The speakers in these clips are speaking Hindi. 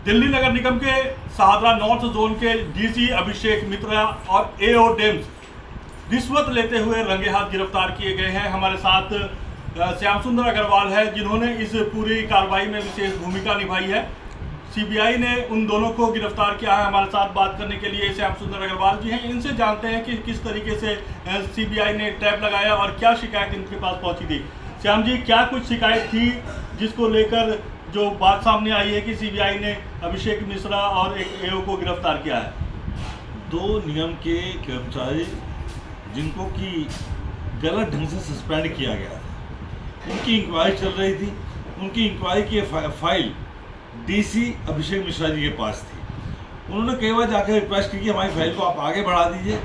दिल्ली नगर निगम के शाहदरा नॉर्थ जोन के डीसी अभिषेक मित्रा और एओ डेम्स रिश्वत लेते हुए रंगे हाथ गिरफ्तार किए गए हैं। हमारे साथ श्याम सुंदर अग्रवाल है, जिन्होंने इस पूरी कार्रवाई में विशेष भूमिका निभाई है। सीबीआई ने उन दोनों को गिरफ्तार किया है। हमारे साथ बात करने के लिए श्याम सुंदर अग्रवाल जी हैं। इनसे जानते हैं कि किस तरीके से सीबीआई ने ट्रैप लगाया और क्या शिकायत इनके पास पहुंची थी। श्याम जी, क्या कुछ शिकायत थी जिसको लेकर जो बात सामने आई है कि सीबीआई ने अभिषेक मिश्रा और एक एओ को गिरफ्तार किया है? दो निगम के कर्मचारी जिनको कि गलत ढंग से सस्पेंड किया गया था, उनकी इंक्वायरी चल रही थी। उनकी इंक्वायरी की फाइल डीसी अभिषेक मिश्रा जी के पास थी। उन्होंने कई बार जाकर रिक्वेस्ट की कि हमारी फाइल को आप आगे बढ़ा दीजिए,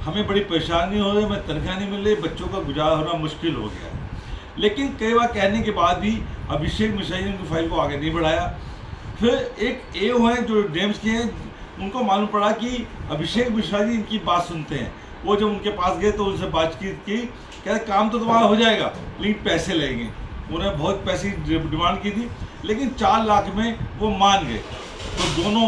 हमें बड़ी परेशानी हो रही है, हमें तनख्वाह नहीं मिल रही, बच्चों का गुजारा होना मुश्किल हो गया है। लेकिन कई बार कहने के बाद भी अभिषेक मिश्रा जी ने उनकी फाइल को आगे नहीं बढ़ाया। फिर एक एओ हैं जो डेम्स के हैं, उनको मालूम पड़ा कि अभिषेक मिश्रा जी इनकी बात सुनते हैं। वो जब उनके पास गए तो उनसे बातचीत की, कहते काम तो तुम्हारा हो जाएगा लेकिन पैसे लगेंगे। उन्हें बहुत पैसे डिमांड की थी, लेकिन 4 लाख में वो मान गए। तो दोनों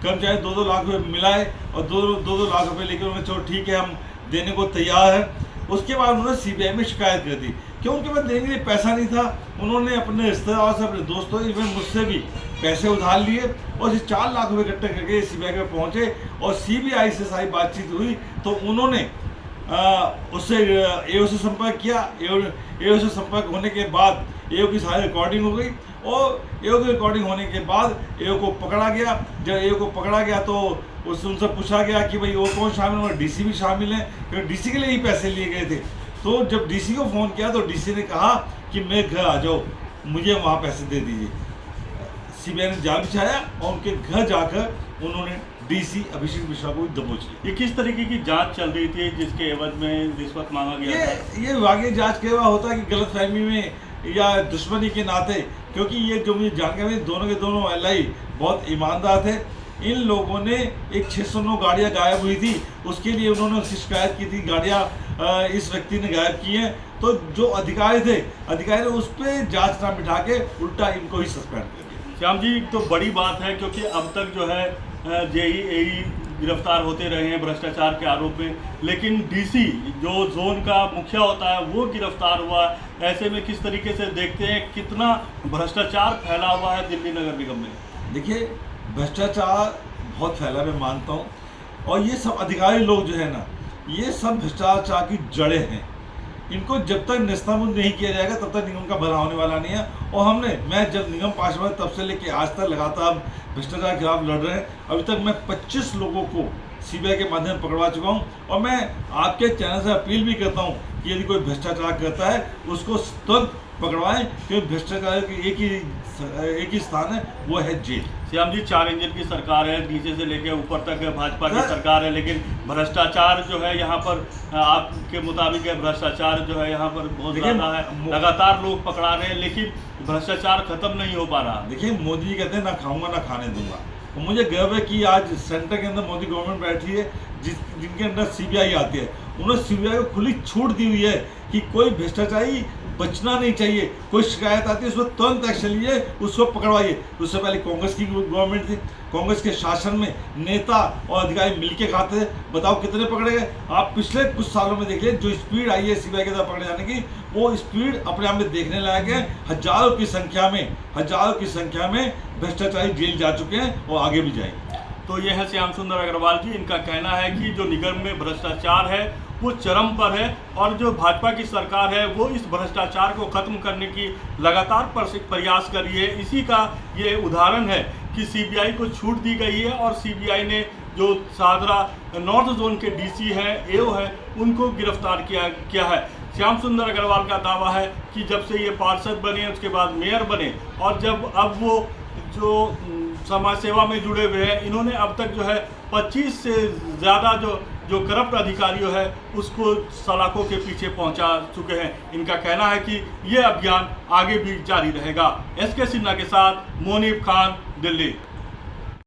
कर्मचारी 2-2 लाख रुपये मिलाए और 2-2 लाख रुपये लेकर उन्होंने चलो ठीक है हम देने को तैयार है। उसके बाद उन्होंने सीबीआई में शिकायत कर दी कि उनके पास देने के लिए पैसा नहीं था। उन्होंने अपने रिश्तेदारों से, अपने दोस्तों, इवन मुझसे भी पैसे उधार लिए और 4 लाख रुपये इकट्ठे करके सीबीआई में पहुंचे और सीबीआई से सारी बातचीत हुई। तो उन्होंने उससे एओ से संपर्क किया। एओ से संपर्क होने के बाद एओ की सारी रिकॉर्डिंग हो गई और एओ की रिकॉर्डिंग होने के बाद एओ को पकड़ा गया। जब एओ को पकड़ा गया तो उनसे पूछा गया कि भाई वो कौन शामिल है, डीसी भी शामिल है, क्योंकि डीसी के लिए ही पैसे लिए गए थे। तो जब डीसी को फ़ोन किया तो डीसी ने कहा कि मेरे घर आ जाओ, मुझे वहाँ पैसे दे दीजिए। सीबीआई ने जाल बिछाया और उनके घर जाकर उन्होंने डीसी अभिषेक मिश्रा को दबोच लिया। ये किस तरीके की जांच चल रही थी जिसके एवज में रिश्वत मांगा गया था? ये विभागीय जांच के बाद होता है कि गलतफहमी में या दुश्मनी के नाते, क्योंकि ये जो मुझे जानकारी दोनों के दोनों एलआई बहुत ईमानदार थे। इन लोगों ने एक 609 गाड़ियाँ गायब हुई थी, उसके लिए उन्होंने उसकी शिकायत की थी, गाड़ियाँ इस व्यक्ति ने गायब की हैं। तो जो अधिकारी थे, अधिकारी ने उस पर जाँच ना बिठा के उल्टा इनको ही सस्पेंड कर दिया। श्याम जी, तो बड़ी बात है क्योंकि अब तक जो है जेई गिरफ्तार होते रहे हैं भ्रष्टाचार के आरोप में, लेकिन डीसी जो जोन का मुखिया होता है वो गिरफ्तार हुआ। ऐसे में किस तरीके से देखते हैं कितना भ्रष्टाचार फैला हुआ है दिल्ली नगर निगम में? देखिए, भ्रष्टाचार बहुत फैला, मैं मानता हूँ, और ये सब अधिकारी लोग जो है ना, ये सब भ्रष्टाचार की जड़ें हैं। इनको जब तक नेस्तनाबूद नहीं किया जाएगा तब तक निगम का भला होने वाला नहीं है। और मैं जब निगम पास हुआ तब से लेकर आज तक लगातार भ्रष्टाचार के खिलाफ लड़ रहे हैं। अभी तक मैं 25 लोगों को सीबीआई के माध्यम से पकड़वा चुका हूं। और मैं आपके चैनल से अपील भी करता हूं कि यदि कोई भ्रष्टाचार करता है उसको तुरंत पकड़वाएं, क्योंकि भ्रष्टाचार की एक ही स्थान है, वो है जेल। श्याम जी, 4 इंजन की सरकार है, नीचे से लेकर ऊपर तक भाजपा की सरकार है, लेकिन भ्रष्टाचार जो है यहाँ पर आपके मुताबिक है, भ्रष्टाचार जो है यहाँ पर बहुत ज़्यादा है। लगातार लोग पकड़ा रहे हैं लेकिन भ्रष्टाचार खत्म नहीं हो पा रहा। देखिए, मोदी जी कहते हैं ना खाऊंगा ना खाने दूंगा। और मुझे गर्व है कि आज सेंटर के अंदर मोदी गवर्नमेंट बैठी है जिनके अंदर सीबीआई आती है। उन्होंने सीबीआई को खुली छूट दी हुई है कि कोई भ्रष्टाचारी बचना नहीं चाहिए। कोई शिकायत आती है उस पर तुरंत एक्शन लीजिए, उसको पकड़वाइए। उससे पहले कांग्रेस की गवर्नमेंट थी, कांग्रेस के शासन में नेता और अधिकारी मिलके खाते थे। बताओ कितने पकड़े गए? आप पिछले कुछ सालों में देखिए, जो स्पीड आई है सीबीआई के साथ पकड़े जाने की, वो स्पीड अपने आप में देखने लायक है। हजारों की संख्या में भ्रष्टाचारी जेल जा चुके हैं और आगे भी जाएंगे। तो ये है श्याम सुंदर अग्रवाल जी। इनका कहना है कि जो निगम में भ्रष्टाचार है वो चरम पर है और जो भाजपा की सरकार है वो इस भ्रष्टाचार को खत्म करने की लगातार प्रयास कर रही है। इसी का ये उदाहरण है कि सीबीआई को छूट दी गई है और सीबीआई ने जो शाहदरा नॉर्थ जोन के डीसी हैं, एओ है, उनको गिरफ्तार किया है। श्याम सुंदर अग्रवाल का दावा है कि जब से ये पार्षद बने, उसके बाद मेयर बने और जब अब वो जो समाज सेवा में जुड़े हुए हैं, इन्होंने अब तक जो है 25 से ज़्यादा जो करप्ट अधिकारियों है उसको सलाखों के पीछे पहुंचा चुके हैं। इनका कहना है कि ये अभियान आगे भी जारी रहेगा। एसके सिन्हा के साथ मोनीब खान, दिल्ली।